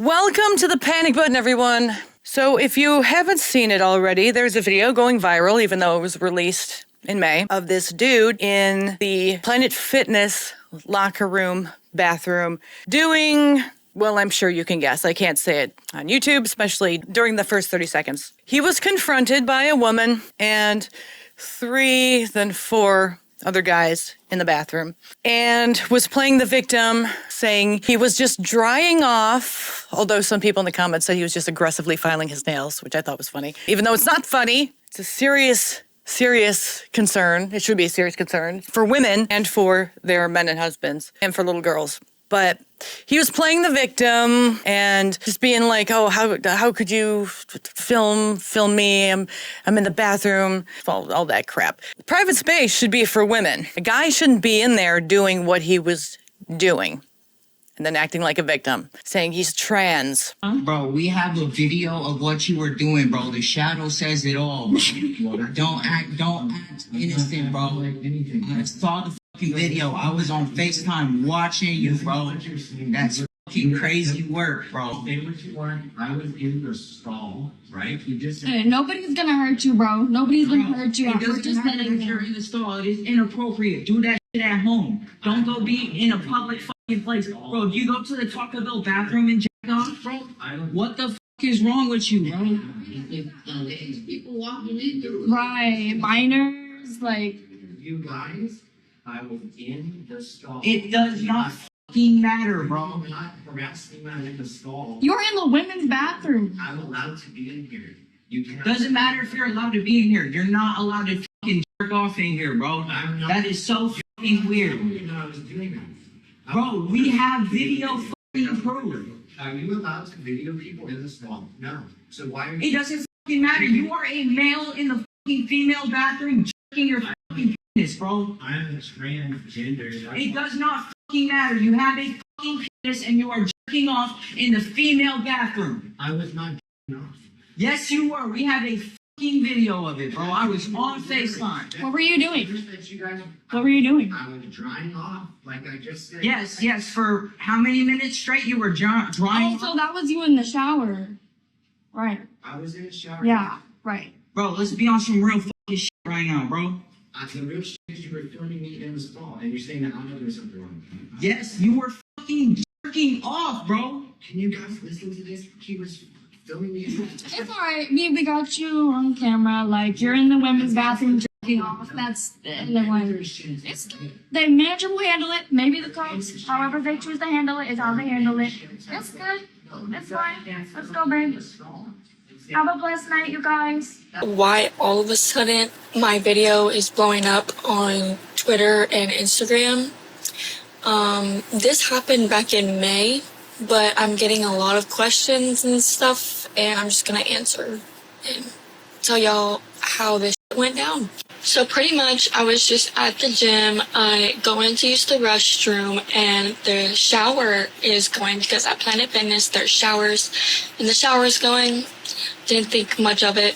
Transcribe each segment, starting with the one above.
Welcome to the panic button, everyone. So if you haven't seen it already, there's a video going viral, even though it was released in May, of this dude in the Planet Fitness locker room, bathroom, doing, well, I'm sure you can guess. I can't say it on YouTube, especially during the first 30 seconds. He was confronted by a woman and 3, then 4 other guys in the bathroom, and was playing the victim, saying he was just drying off, although some people in the comments said he was just aggressively filing his nails, which I thought was funny. Even though it's not funny, it's a serious concern. It should be a serious concern for women and for their men and husbands and for little girls. But he was playing the victim and just being like, oh, how could you film me? I'm in the bathroom, all that crap. Private space should be for women. A guy shouldn't be in there doing what he was doing and then acting like a victim, saying he's trans. Bro, we have a video of what you were doing, bro. The shadow says it all. Don't act innocent, bro. I saw the fucking video. I was on FaceTime watching you, bro. That's fucking crazy work, bro. I was in the stall, right? You just Hey, nobody's gonna hurt you, bro. Nobody's gonna hurt you. It doesn't matter if you're in the stall. It's inappropriate. Do that shit at home. Don't go be in a public fucking place. Bro, do you go to the Taco Bell bathroom and jack off, bro? What the fuck is wrong with you, bro? people walking in. Right, minors, like. You guys, I was in the stall. It does not fucking matter, bro. I'm not harassing me in the stall. You're in the women's bathroom. I'm allowed to be in here. You can't. Doesn't matter if you're allowed to be in here. You're not allowed to fucking jerk off in here, bro. I'm not. That is so fucking I weird. didn't know I was doing that. Bro, we have video fucking proof. Are you allowed to video people in the stall? No. So why are It you? doesn't fucking matter. You are a male in the fucking female bathroom jerking your fucking penis, bro. I'm a transgender. It does not fucking matter. You have a fucking penis and you are jerking off in the female bathroom. I was not off. Yes, you were. We have a fucking video of it, bro. I was on FaceTime. What were you doing? That you guys, What were you doing? I was drying off, like I just said. Yes. For how many minutes straight you were drying Oh, off? so that was you in the shower. Right. I was in the shower. Yeah, right. Bro, let's be on some real fucking shit right now, bro. The real shit is you were filming me in the stall, and you're saying that I'm doing something wrong. Yes, you were fucking jerking off, bro. Can you guys listen to this? He was filming me. It's alright. We got you on camera. Like, you're in the women's bathroom jerking off. That's the end of it. The manager will handle it. Maybe the cops, however they choose to handle it, is how they handle it. It's good. It's fine. Let's go, babe. Have a blessed night, you guys. Why all of a sudden my video is blowing up on Twitter and Instagram. This happened back in May, but I'm getting a lot of questions and stuff, and I'm just gonna answer and tell y'all how this went down. So pretty much I was just at the gym. I go in to use the restroom, and the shower is going, because at Planet Fitness there's showers, and the shower is going. Didn't think much of it.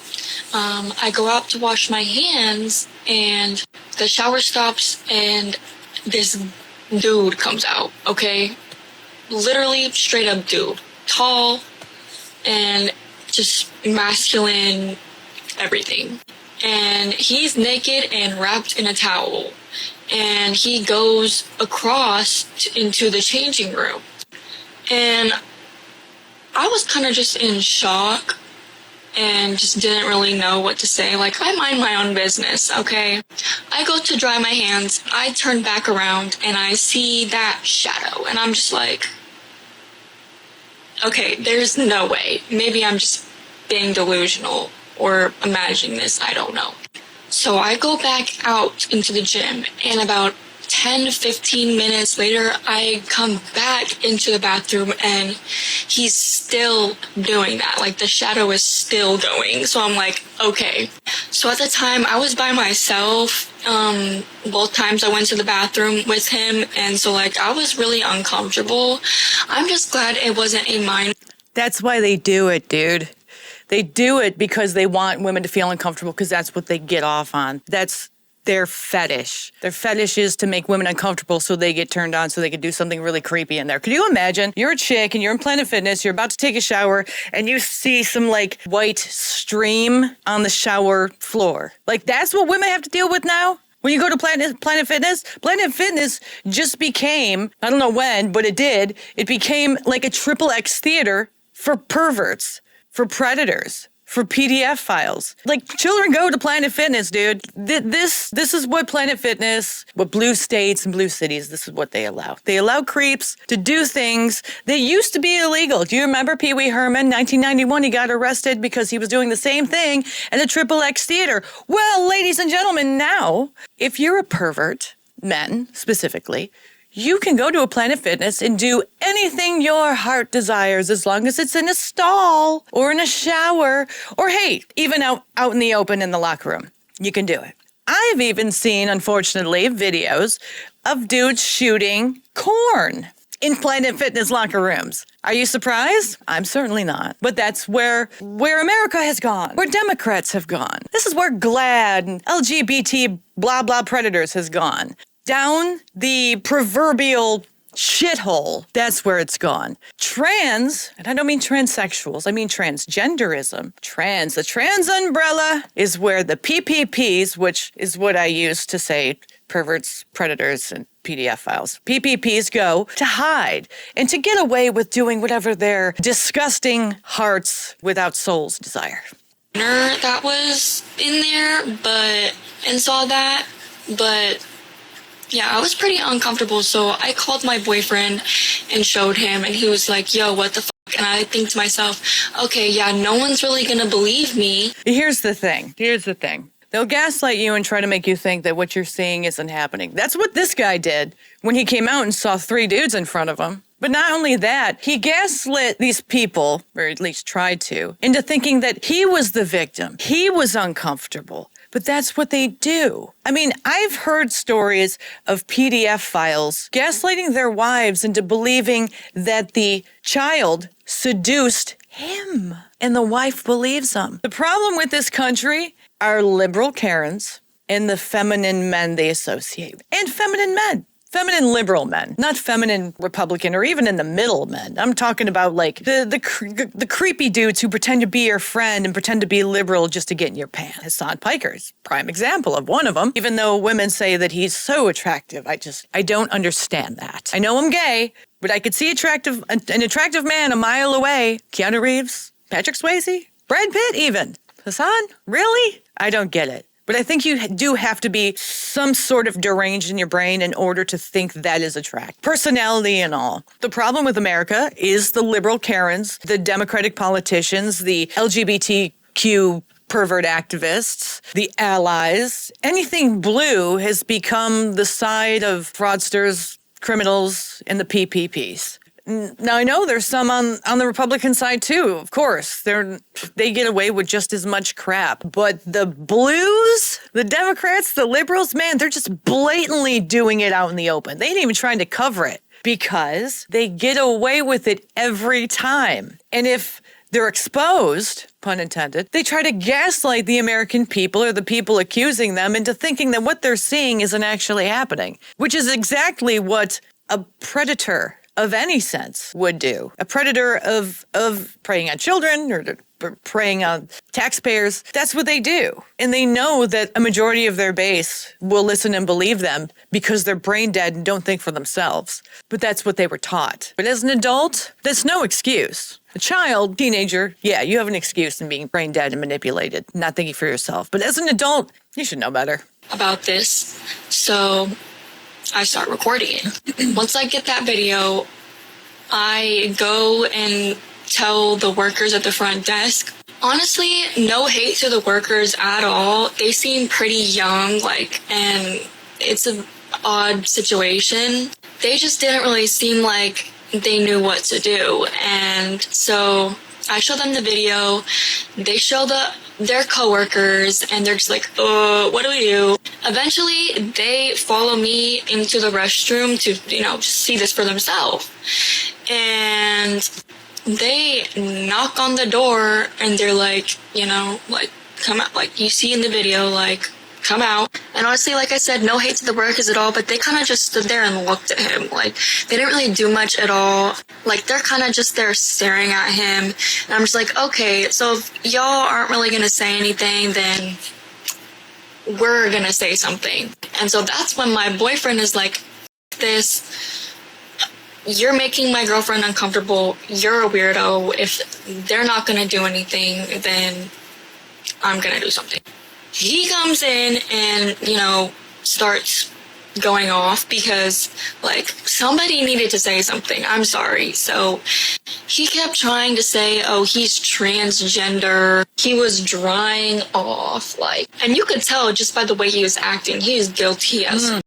I go out to wash my hands, and the shower stops, and this dude comes out, okay? Literally straight up dude. Tall and just masculine everything. And he's naked and wrapped in a towel. And he goes across into the changing room. And I was kind of just in shock and just didn't really know what to say. Like, I mind my own business, okay? I go to dry my hands, I turn back around, and I see that shadow, and I'm just like, okay, there's no way. Maybe I'm just being delusional or imagining this, I don't know. So I go back out into the gym, and about 10 to 15 minutes later, I come back into the bathroom, and he's still doing that. Like, the shadow is still going. So I'm like, okay. So at the time, I was by myself. Both times I went to the bathroom with him, and so, like, I was really uncomfortable. I'm just glad it wasn't a minor. That's why they do it, dude. They do it because they want women to feel uncomfortable, because that's what they get off on. That's their fetish. Their fetish is to make women uncomfortable so they get turned on so they can do something really creepy in there. Could you imagine? You're a chick and you're in Planet Fitness, you're about to take a shower, and you see some like white stream on the shower floor. Like that's what women have to deal with now? When you go to Planet Fitness just became, I don't know when, but it did, it became like a XXX theater for perverts, for predators, for PDF files. Like, children go to Planet Fitness, dude. This is what Planet Fitness, what blue states and blue cities, this is what they allow. They allow creeps to do things that used to be illegal. Do you remember Pee Wee Herman? 1991, he got arrested because he was doing the same thing at a XXX theater. Well, ladies and gentlemen, now, if you're a pervert, men specifically, you can go to a Planet Fitness and do anything your heart desires as long as it's in a stall or in a shower or, hey, even out in the open in the locker room. You can do it. I've even seen, unfortunately, videos of dudes shooting corn in Planet Fitness locker rooms. Are you surprised? I'm certainly not. But that's where America has gone, where Democrats have gone. This is where GLAAD and LGBT blah blah predators has gone. Down the proverbial shithole, that's where it's gone. Trans, and I don't mean transsexuals, I mean transgenderism. The trans umbrella is where the PPPs, which is what I use to say perverts, predators, and PDF files. PPPs go to hide and to get away with doing whatever their disgusting hearts without souls desire. That was in there, and saw that, but yeah, I was pretty uncomfortable, so I called my boyfriend and showed him, and he was like, yo, what the fuck? And I think to myself, okay, yeah, no one's really gonna believe me. Here's the thing. They'll gaslight you and try to make you think that what you're seeing isn't happening. That's what this guy did when he came out and saw 3 dudes in front of him. But not only that, he gaslit these people, or at least tried to, into thinking that he was the victim. He was uncomfortable. But that's what they do. I mean, I've heard stories of PDF files gaslighting their wives into believing that the child seduced him, and the wife believes them. The problem with this country are liberal Karens and the feminine men they associate with. And feminine men. Feminine liberal men, not feminine Republican or even in the middle men. I'm talking about like the creepy dudes who pretend to be your friend and pretend to be liberal just to get in your pants. Hassan Piker's prime example of one of them, even though women say that he's so attractive. I don't understand that. I know I'm gay, but I could see an attractive man a mile away. Keanu Reeves, Patrick Swayze, Brad Pitt even. Hassan, really? I don't get it. But I think you do have to be some sort of deranged in your brain in order to think that is attractive. Personality and all. The problem with America is the liberal Karens, the Democratic politicians, the LGBTQ pervert activists, the allies. Anything blue has become the side of fraudsters, criminals, and the PPPs. Now, I know there's some on the Republican side, too, of course. They get away with just as much crap. But the blues, the Democrats, the liberals, man, they're just blatantly doing it out in the open. They ain't even trying to cover it because they get away with it every time. And if they're exposed, pun intended, they try to gaslight the American people or the people accusing them into thinking that what they're seeing isn't actually happening, which is exactly what a predator of any sense would do. A predator of preying on children or preying on taxpayers, that's what they do. And they know that a majority of their base will listen and believe them because they're brain dead and don't think for themselves. But that's what they were taught. But as an adult, that's no excuse. A child, teenager, yeah, you have an excuse in being brain dead and manipulated, not thinking for yourself. But as an adult, you should know better. About this, so I start recording it. Once I get that video, I go and tell the workers at the front desk. Honestly, no hate to the workers at all. They seem pretty young, and it's an odd situation. They just didn't really seem like they knew what to do. And so I show them the video. They show their coworkers, and they're just like, what do we do? Eventually, they follow me into the restroom to, just see this for themselves. And they knock on the door, and they're like, come out, like you see in the video, like, come out. And honestly, like I said, no hate to the workers at all, but they kind of just stood there and looked at him. Like, they didn't really do much at all. Like, they're kind of just there staring at him. And I'm just like, okay, so if y'all aren't really going to say anything, then we're going to say something. And so that's when my boyfriend is like, this, you're making my girlfriend uncomfortable. You're a weirdo. If they're not going to do anything, then I'm going to do something. He comes in and, you know, starts going off because, like, somebody needed to say something. I'm sorry. So he kept trying to say, oh, he's transgender. He was drying off, like, and you could tell just by the way he was acting, he is guilty as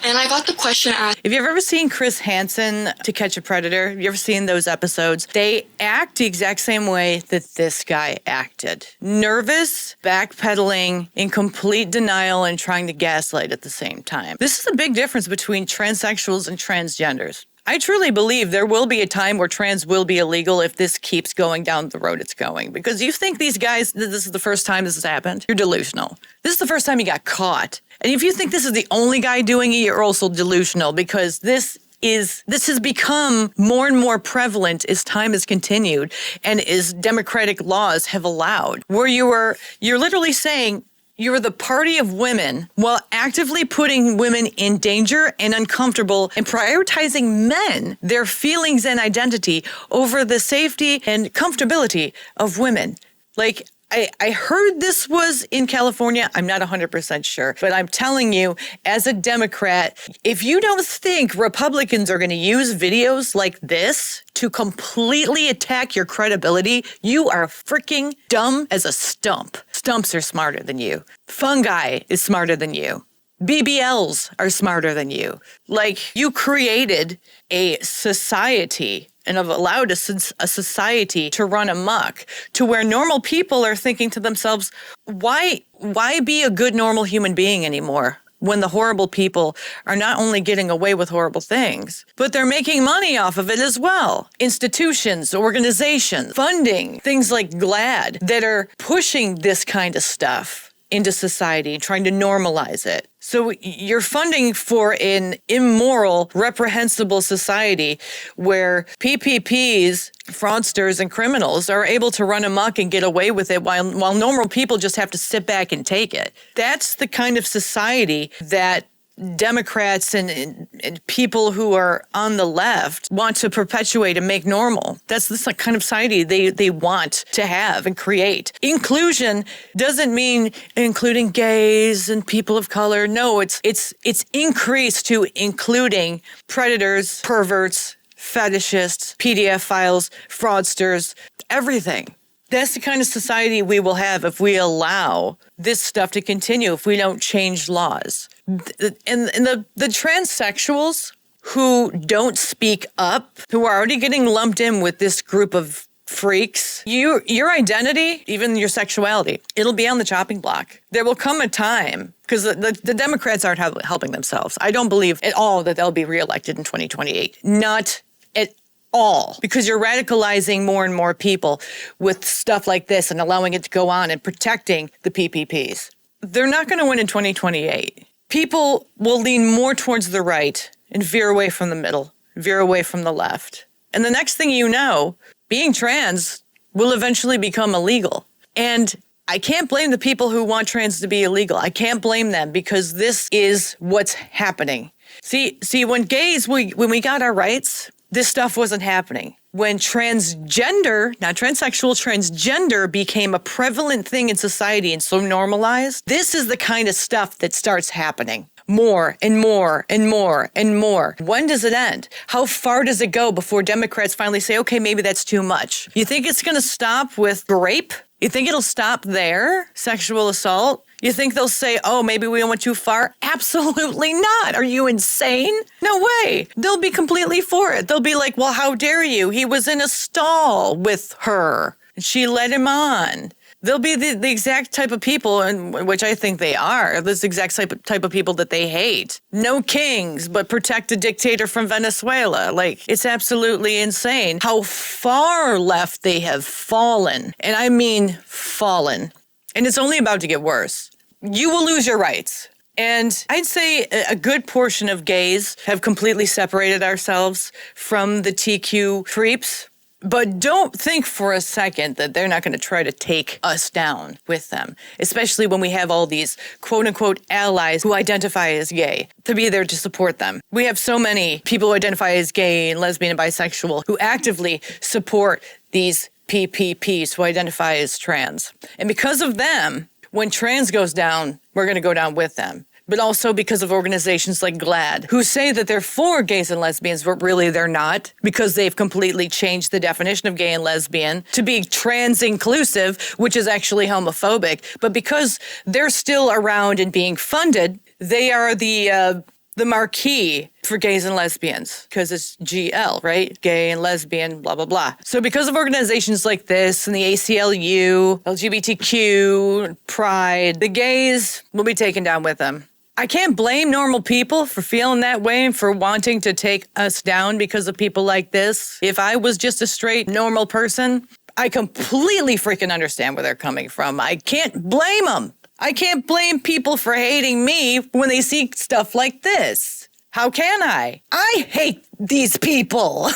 And I got the question asked. If you've ever seen Chris Hansen, To Catch a Predator, have you ever seen those episodes? They act the exact same way that this guy acted. Nervous, backpedaling, in complete denial, and trying to gaslight at the same time. This is a big difference between transsexuals and transgenders. I truly believe there will be a time where trans will be illegal if this keeps going down the road it's going. Because you think these guys, this is the first time this has happened, you're delusional. This is the first time he got caught. And if you think this is the only guy doing it, you're also delusional, because this has become more and more prevalent as time has continued and as democratic laws have allowed, where you're literally saying you're the party of women while actively putting women in danger and uncomfortable and prioritizing men, their feelings and identity over the safety and comfortability of women. Like, I heard this was in California. I'm not 100% sure, but I'm telling you, as a Democrat, if you don't think Republicans are going to use videos like this to completely attack your credibility, you are freaking dumb as a stump. Stumps are smarter than you. Fungi is smarter than you. BBLs are smarter than you. Like, you created a society and have allowed a society to run amok to where normal people are thinking to themselves, why be a good, normal human being anymore when the horrible people are not only getting away with horrible things, but they're making money off of it as well. Institutions, organizations, funding, things like GLAAD that are pushing this kind of stuff into society, trying to normalize it. So you're funding for an immoral, reprehensible society where PPPs, fraudsters, and criminals are able to run amok and get away with it while normal people just have to sit back and take it. That's the kind of society that Democrats and people who are on the left want to perpetuate and make normal. That's the kind of society they want to have and create. Inclusion doesn't mean including gays and people of color. No, it's increased to including predators, perverts, fetishists, PDF files, fraudsters, everything. That's the kind of society we will have if we allow this stuff to continue, if we don't change laws. And the transsexuals who don't speak up, who are already getting lumped in with this group of freaks, your identity, even your sexuality, it'll be on the chopping block. There will come a time, because the Democrats aren't helping themselves. I don't believe at all that they'll be reelected in 2028. Not at all, because you're radicalizing more and more people with stuff like this and allowing it to go on and protecting the PPPs. They're not going to win in 2028. People will lean more towards the right and veer away from the middle, veer away from the left. And the next thing you know, being trans will eventually become illegal. And I can't blame the people who want trans to be illegal. I can't blame them, because this is what's happening. See, when gays, when we got our rights, this stuff wasn't happening. When transgender, not transsexual, transgender became a prevalent thing in society and so normalized, this is the kind of stuff that starts happening. More and more and more and more. When does it end? How far does it go before Democrats finally say, okay, maybe that's too much? You think it's going to stop with rape? You think it'll stop there? Sexual assault? You think they'll say, oh, maybe we went too far? Absolutely not. Are you insane? No way. They'll be completely for it. They'll be like, well, how dare you? He was in a stall with her. She led him on. They'll be the exact type of people, and which I think they are, this exact type of people that they hate. No kings, but protect a dictator from Venezuela. Like, it's absolutely insane how far left they have fallen. And I mean fallen. And it's only about to get worse. you will lose your rights. And I'd say a good portion of gays have completely separated ourselves from the TQ creeps. But don't think for a second that they're not going to try to take us down with them, especially when we have all these quote-unquote allies who identify as gay to be there to support them. We have so many people who identify as gay and lesbian and bisexual who actively support these PPPs who identify as trans. And because of them, when trans goes down, we're going to go down with them. But also because of organizations like GLAAD, who say that they're for gays and lesbians, but really they're not, because they've completely changed the definition of gay and lesbian to be trans-inclusive, which is actually homophobic. But because they're still around and being funded, they are the marquee for gays and lesbians, because it's GL, right? Gay and lesbian, blah, blah, blah. So because of organizations like this and the ACLU, LGBTQ, Pride, the gays will be taken down with them. I can't blame normal people for feeling that way and for wanting to take us down because of people like this. If I was just a straight, normal person, I completely freaking understand where they're coming from. I can't blame them. I can't blame people for hating me when they see stuff like this. How can I? I hate these people.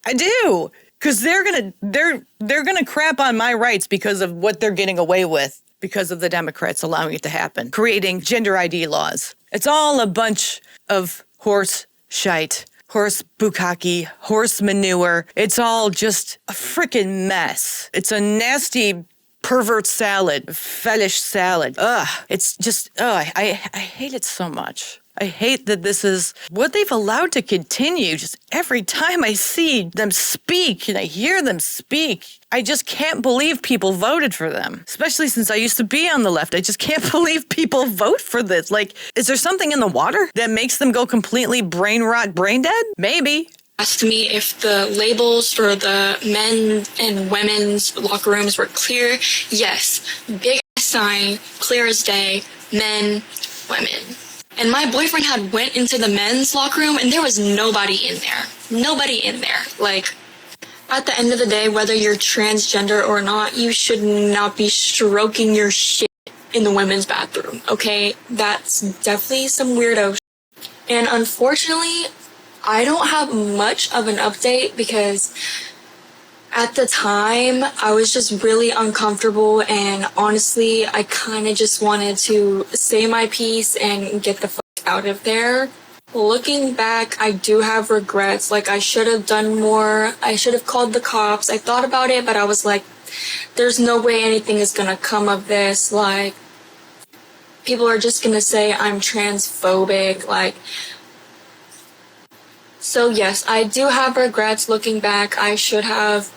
I do. Because they're gonna crap on my rights because of what they're getting away with, because of the Democrats allowing it to happen, creating gender ID laws. It's all a bunch of horse shite, horse bukkake, horse manure. It's all just a freaking mess. It's a nasty pervert salad, fetish salad. Ugh, it's just, I hate it so much. I hate that this is what they've allowed to continue. Just every time I see them speak and I hear them speak, I just can't believe people voted for them, especially since I used to be on the left. I just can't believe people vote for this. Like, is there something in the water that makes them go completely brain rot, brain dead? Maybe. Asked me if the labels for the men and women's locker rooms were clear. Yes. Big sign, clear as day, men, women. And my boyfriend had went into the men's locker room and there was nobody in there. Nobody in there. Like, at the end of the day, whether you're transgender or not, you should not be stroking your shit in the women's bathroom, okay? That's definitely some weirdo shit. And unfortunately, I don't have much of an update because at the time, I was just really uncomfortable, and honestly, I kind of just wanted to say my piece and get the fuck out of there. Looking back, I do have regrets. Like, I should have done more. I should have called the cops. I thought about it, but I was like, there's no way anything is gonna come of this. Like, people are just gonna say I'm transphobic. Like, so yes, I do have regrets. Looking back, I should have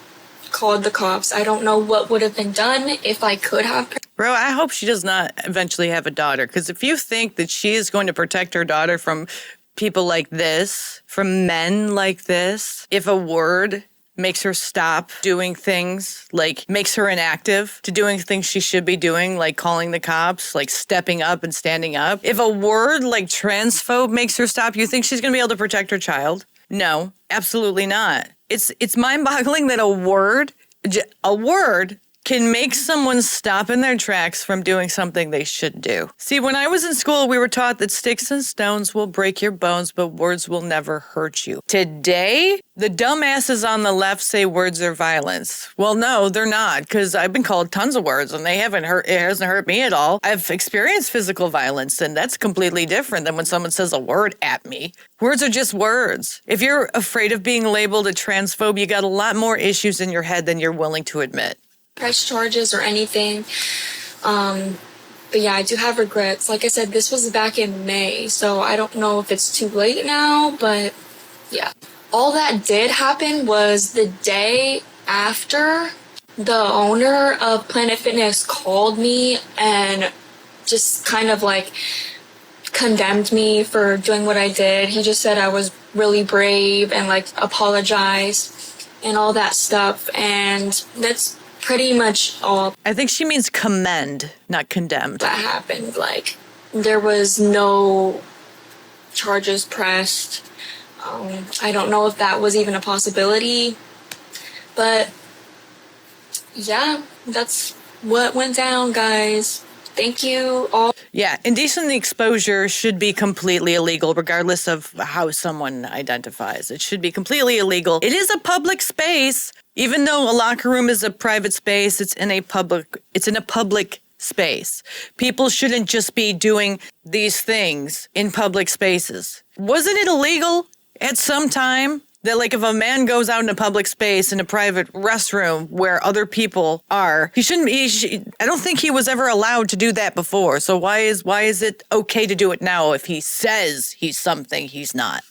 called the cops. I don't know what would have been done if I could have. Bro, I hope she does not eventually have a daughter, because if you think that she is going to protect her daughter from people like this, from men like this, if a word makes her stop doing things, like makes her inactive to doing things she should be doing, like calling the cops, like stepping up and standing up. If a word like transphobe makes her stop, you think she's going to be able to protect her child? No, absolutely not. It's mind-boggling that a word can make someone stop in their tracks from doing something they should do. See, when I was in school, we were taught that sticks and stones will break your bones, but words will never hurt you. Today, the dumbasses on the left say words are violence. Well, no, they're not, because I've been called tons of words, and it hasn't hurt me at all. I've experienced physical violence, and that's completely different than when someone says a word at me. Words are just words. If you're afraid of being labeled a transphobe, you got a lot more issues in your head than you're willing to admit. Press charges or anything. But yeah, I do have regrets. Like I said, this was back in May, so I don't know if it's too late now, but yeah. All that did happen was the day after the owner of Planet Fitness called me and just kind of like condemned me for doing what I did. He just said I was really brave and like apologized and all that stuff, and that's pretty much all. I think she means commend, not condemned. That happened. Like, there was no charges pressed. I don't know if that was even a possibility, but yeah, that's what went down, guys. Thank you all. Yeah, indecent exposure should be completely illegal, regardless of how someone identifies. It should be completely illegal. It is a public space, even though a locker room is a private space. It's in a public space. People shouldn't just be doing these things in public spaces. Wasn't it illegal at some time? That, like, if a man goes out in a public space, in a private restroom where other people are, I don't think he was ever allowed to do that before. So why is it okay to do it now if he says he's something he's not?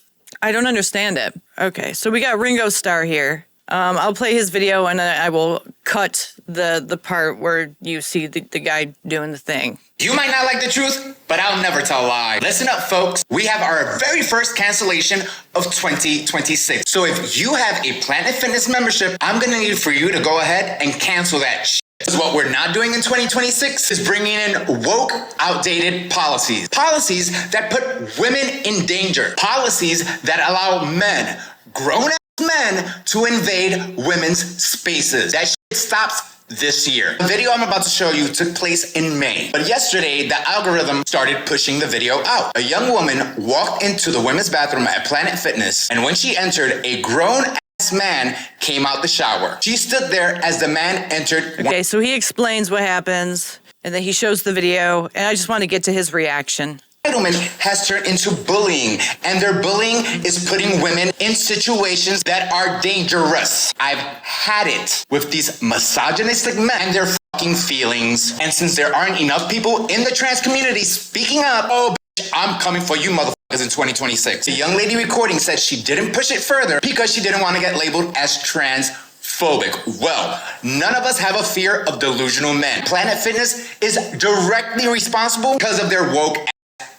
I don't understand it. Okay, so we got Ringo Starr here. I'll play his video and then I will cut the part where you see the guy doing the thing. You might not like the truth, but I'll never tell a lie. Listen up, folks. We have our very first cancellation of 2026. So if you have a Planet Fitness membership, I'm gonna need for you to go ahead and cancel that shit. Because what we're not doing in 2026 is bringing in woke, outdated policies. Policies that put women in danger. Policies that allow men, grown-ass men, to invade women's spaces. That shit stops this year. The video I'm about to show you took place in May, but yesterday the algorithm started pushing the video out. A young woman walked into the women's bathroom at Planet Fitness, and when she entered, a grown-ass man came out the shower. She stood there as the man entered. Okay, so he explains what happens, and then he shows the video, and I just want to get to his reaction. Entitlement has turned into bullying, and their bullying is putting women in situations that are dangerous. I've had it with these misogynistic men and their fucking feelings. And since there aren't enough people in the trans community speaking up, oh, bitch, I'm coming for you motherfuckers in 2026. The young lady recording said she didn't push it further because she didn't want to get labeled as transphobic. Well, none of us have a fear of delusional men. Planet Fitness is directly responsible because of their woke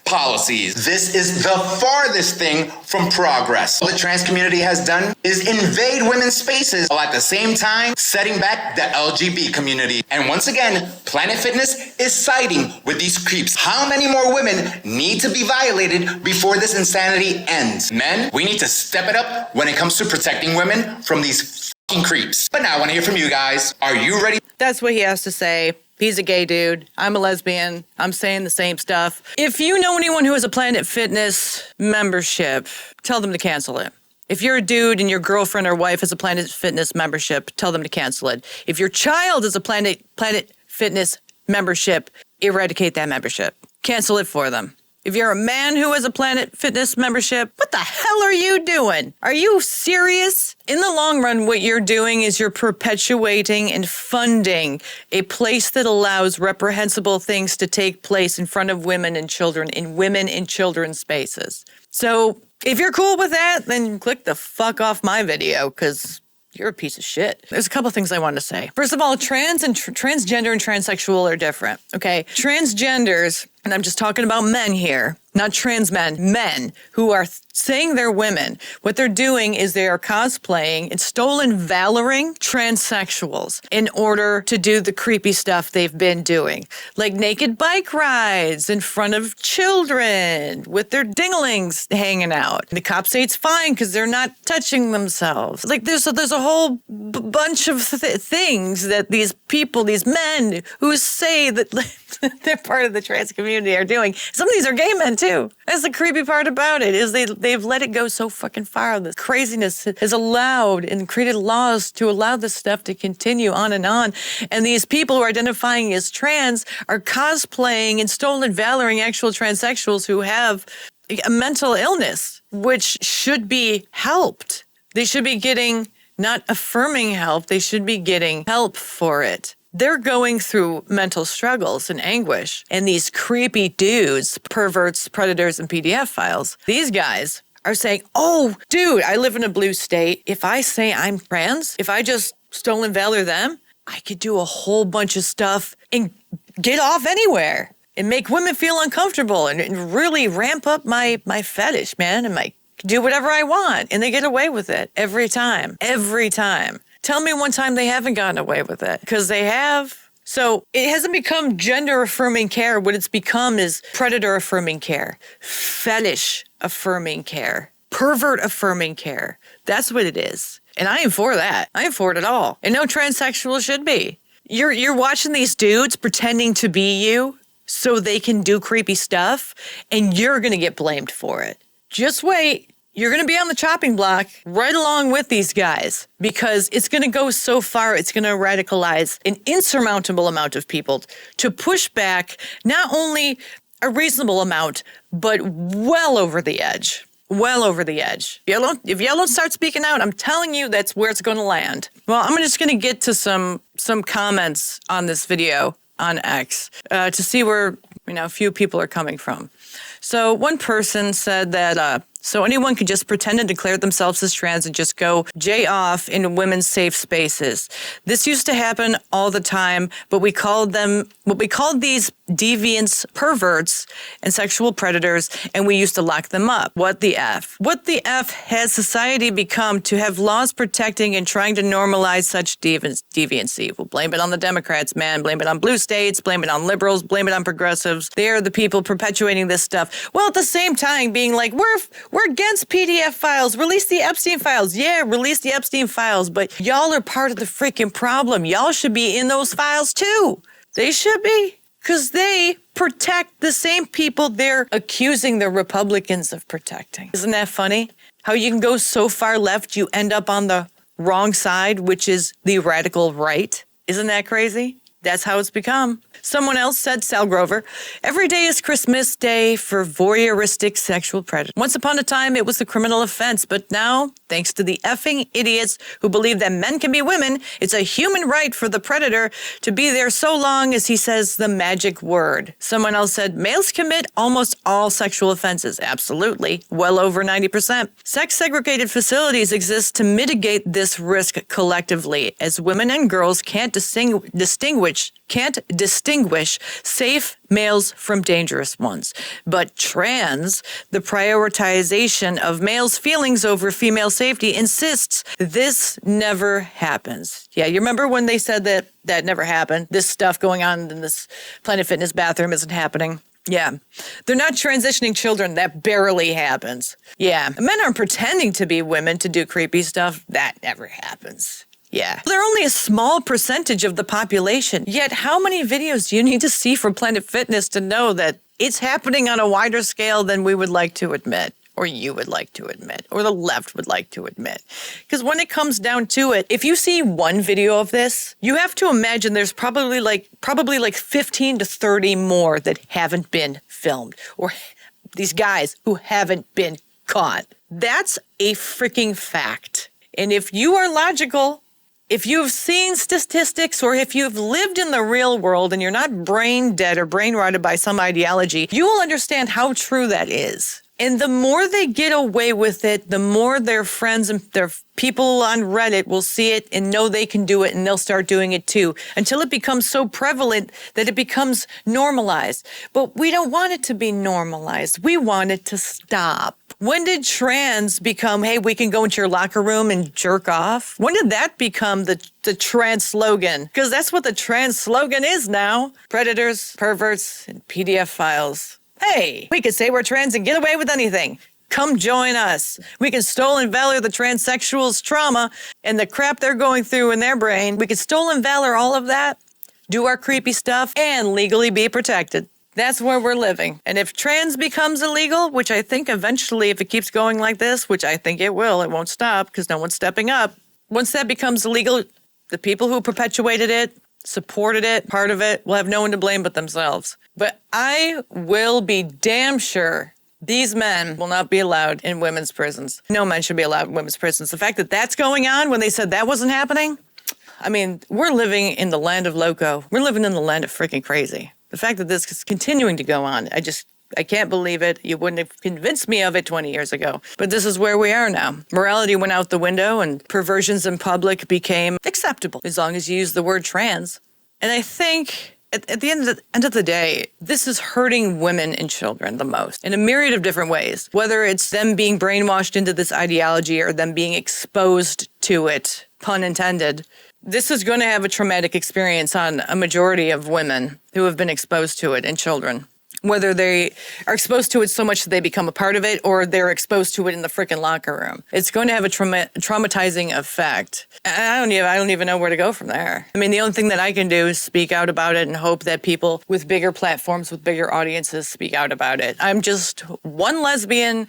policies. This is the farthest thing from progress. What the trans community has done is invade women's spaces while at the same time setting back the LGBT community. And once again, Planet Fitness is siding with these creeps. How many more women need to be violated before this insanity ends? Men, we need to step it up when it comes to protecting women from these fucking creeps. But now I want to hear from you guys. Are you ready? That's what he has to say. He's a gay dude. I'm a lesbian. I'm saying the same stuff. If you know anyone who has a Planet Fitness membership, tell them to cancel it. If you're a dude and your girlfriend or wife has a Planet Fitness membership, tell them to cancel it. If your child has a Planet Fitness membership, eradicate that membership. Cancel it for them. If you're a man who has a Planet Fitness membership, what the hell are you doing? Are you serious? In the long run, what you're doing is you're perpetuating and funding a place that allows reprehensible things to take place in front of women and children, in women and children's spaces. So if you're cool with that, then click the fuck off my video, because you're a piece of shit. There's a couple things I want to say. First of all, transgender and transsexual are different, okay? Transgenders, and I'm just talking about men here, not trans men who are saying they're women. What they're doing is they are cosplaying and stolen valoring transsexuals in order to do the creepy stuff they've been doing. Like naked bike rides in front of children with their dinglings hanging out. The cops say it's fine because they're not touching themselves. Like there's a whole bunch of things that these people, these men who say that they're part of the trans community are doing. Some of these are gay men too. That's the creepy part about it, is they've let it go so fucking far. This craziness has allowed and created laws to allow this stuff to continue on. And these people who are identifying as trans are cosplaying and stolen valoring actual transsexuals who have a mental illness, which should be helped. They should be getting not affirming help. They should be getting help for it. They're going through mental struggles and anguish. And these creepy dudes, perverts, predators, and PDF files, these guys are saying, oh, dude, I live in a blue state. If I say I'm trans, if I just stolen valor them, I could do a whole bunch of stuff and get off anywhere and make women feel uncomfortable and really ramp up my fetish, man, and do whatever I want. And they get away with it every time. Tell me one time they haven't gotten away with it, because they have. So it hasn't become gender-affirming care. What it's become is predator-affirming care, fetish-affirming care, pervert-affirming care. That's what it is. And I am for that. I am for it at all. And no transsexual should be. You're watching these dudes pretending to be you, so they can do creepy stuff, and you're going to get blamed for it. Just wait. You're going to be on the chopping block right along with these guys because it's going to go so far, it's going to radicalize an insurmountable amount of people to push back not only a reasonable amount, but well over the edge. Well over the edge. If Yellow starts speaking out, I'm telling you that's where it's going to land. Well, I'm just going to get to some comments on this video on X to see where a few people are coming from. So one person said that so anyone could just pretend and declare themselves as trans and just go jay off in women's safe spaces. This used to happen all the time, but we called these deviants perverts and sexual predators, and we used to lock them up. What the F? What the F has society become to have laws protecting and trying to normalize such deviancy? We'll blame it on the Democrats, man. Blame it on blue states. Blame it on liberals. Blame it on progressives. They are the people perpetuating this stuff. Well, at the same time, being like, we're against PDF files. Release the Epstein files. Yeah, release the Epstein files. But y'all are part of the freaking problem. Y'all should be in those files too. They should be. Because they protect the same people they're accusing the Republicans of protecting. Isn't that funny? How you can go so far left, you end up on the wrong side, which is the radical right. Isn't that crazy? That's how it's become. Someone else said, Sal Grover, every day is Christmas Day for voyeuristic sexual predators. Once upon a time, it was a criminal offense, but now, thanks to the effing idiots who believe that men can be women, it's a human right for the predator to be there so long as he says the magic word. Someone else said, males commit almost all sexual offenses. Absolutely. Well over 90%. Sex-segregated facilities exist to mitigate this risk collectively, as women and girls can't distinguish safe males from dangerous ones. But trans, the prioritization of males' feelings over female safety, insists this never happens. Yeah, you remember when they said that never happened? This stuff going on in this Planet Fitness bathroom isn't happening. Yeah. They're not transitioning children. That barely happens. Yeah. Men aren't pretending to be women to do creepy stuff. That never happens. Yeah. They're only a small percentage of the population. Yet how many videos do you need to see from Planet Fitness to know that it's happening on a wider scale than we would like to admit, or you would like to admit, or the left would like to admit? Because when it comes down to it, if you see one video of this, you have to imagine there's probably like 15 to 30 more that haven't been filmed, or these guys who haven't been caught. That's a freaking fact. And if you are logical, if you've seen statistics, or if you've lived in the real world and you're not brain dead or brain rotted by some ideology, you will understand how true that is. And the more they get away with it, the more their friends and their people on Reddit will see it and know they can do it, and they'll start doing it too, until it becomes so prevalent that it becomes normalized. But we don't want it to be normalized. We want it to stop. When did trans become, hey, we can go into your locker room and jerk off? When did that become the trans slogan? Because that's what the trans slogan is now. Predators, perverts, and PDF files. Hey, we could say we're trans and get away with anything. Come join us. We can stolen valor the transsexuals' trauma and the crap they're going through in their brain. We can stolen valor all of that, do our creepy stuff, and legally be protected. That's where we're living. And if trans becomes illegal, which I think eventually, if it keeps going like this, which I think it will, it won't stop because no one's stepping up. Once that becomes illegal, the people who perpetuated it, supported it, part of it, will have no one to blame but themselves. But I will be damn sure these men will not be allowed in women's prisons. No men should be allowed in women's prisons. The fact that that's going on when they said that wasn't happening, I mean, we're living in the land of loco. We're living in the land of freaking crazy. The fact that this is continuing to go on, I can't believe it. You wouldn't have convinced me of it 20 years ago. But this is where we are now. Morality went out the window and perversions in public became acceptable as long as you use the word trans. And I think at the end of the day, this is hurting women and children the most in a myriad of different ways, whether it's them being brainwashed into this ideology or them being exposed to it, pun intended. This is going to have a traumatic experience on a majority of women who have been exposed to it and children. whether they are exposed to it so much that they become a part of it or they're exposed to it in the freaking locker room. It's going to have a traumatizing effect. I don't even know where to go from there. I mean, the only thing that I can do is speak out about it and hope that people with bigger platforms, with bigger audiences speak out about it. I'm just one lesbian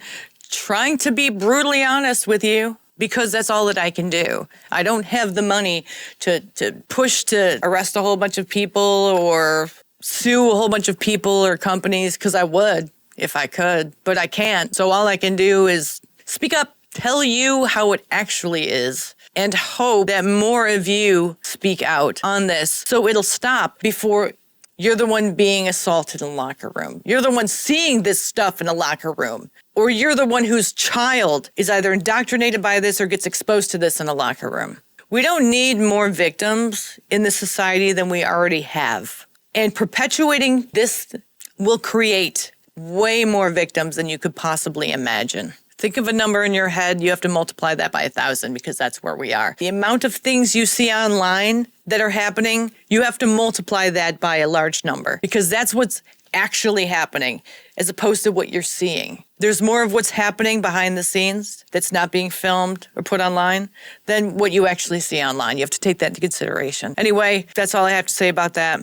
trying to be brutally honest with you, because that's all that I can do. I don't have the money to push to arrest a whole bunch of people or sue a whole bunch of people or companies, because I would if I could, but I can't. So all I can do is speak up, tell you how it actually is, and hope that more of you speak out on this so it'll stop before you're the one being assaulted in the locker room. You're the one seeing this stuff in a locker room. Or you're the one whose child is either indoctrinated by this or gets exposed to this in a locker room. We don't need more victims in this society than we already have. And perpetuating this will create way more victims than you could possibly imagine. Think of a number in your head. You have to multiply that by 1,000 because that's where we are. The amount of things you see online that are happening, you have to multiply that by a large number because that's what's actually happening as opposed to what you're seeing. There's more of what's happening behind the scenes that's not being filmed or put online than what you actually see online. You have to take that into consideration. Anyway, that's all I have to say about that.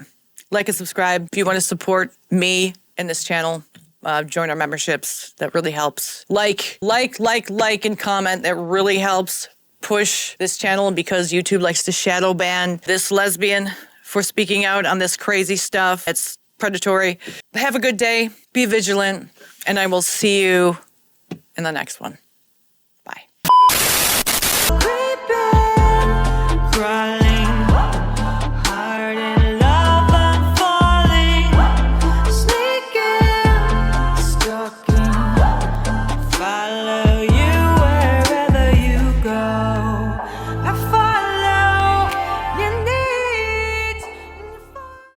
Like and subscribe if you want to support me and this channel. Join our memberships. That really helps. Like, and comment. That really helps push this channel because YouTube likes to shadow ban this lesbian for speaking out on this crazy stuff. It's predatory. Have a good day. Be vigilant. And I will see you in the next one. Bye.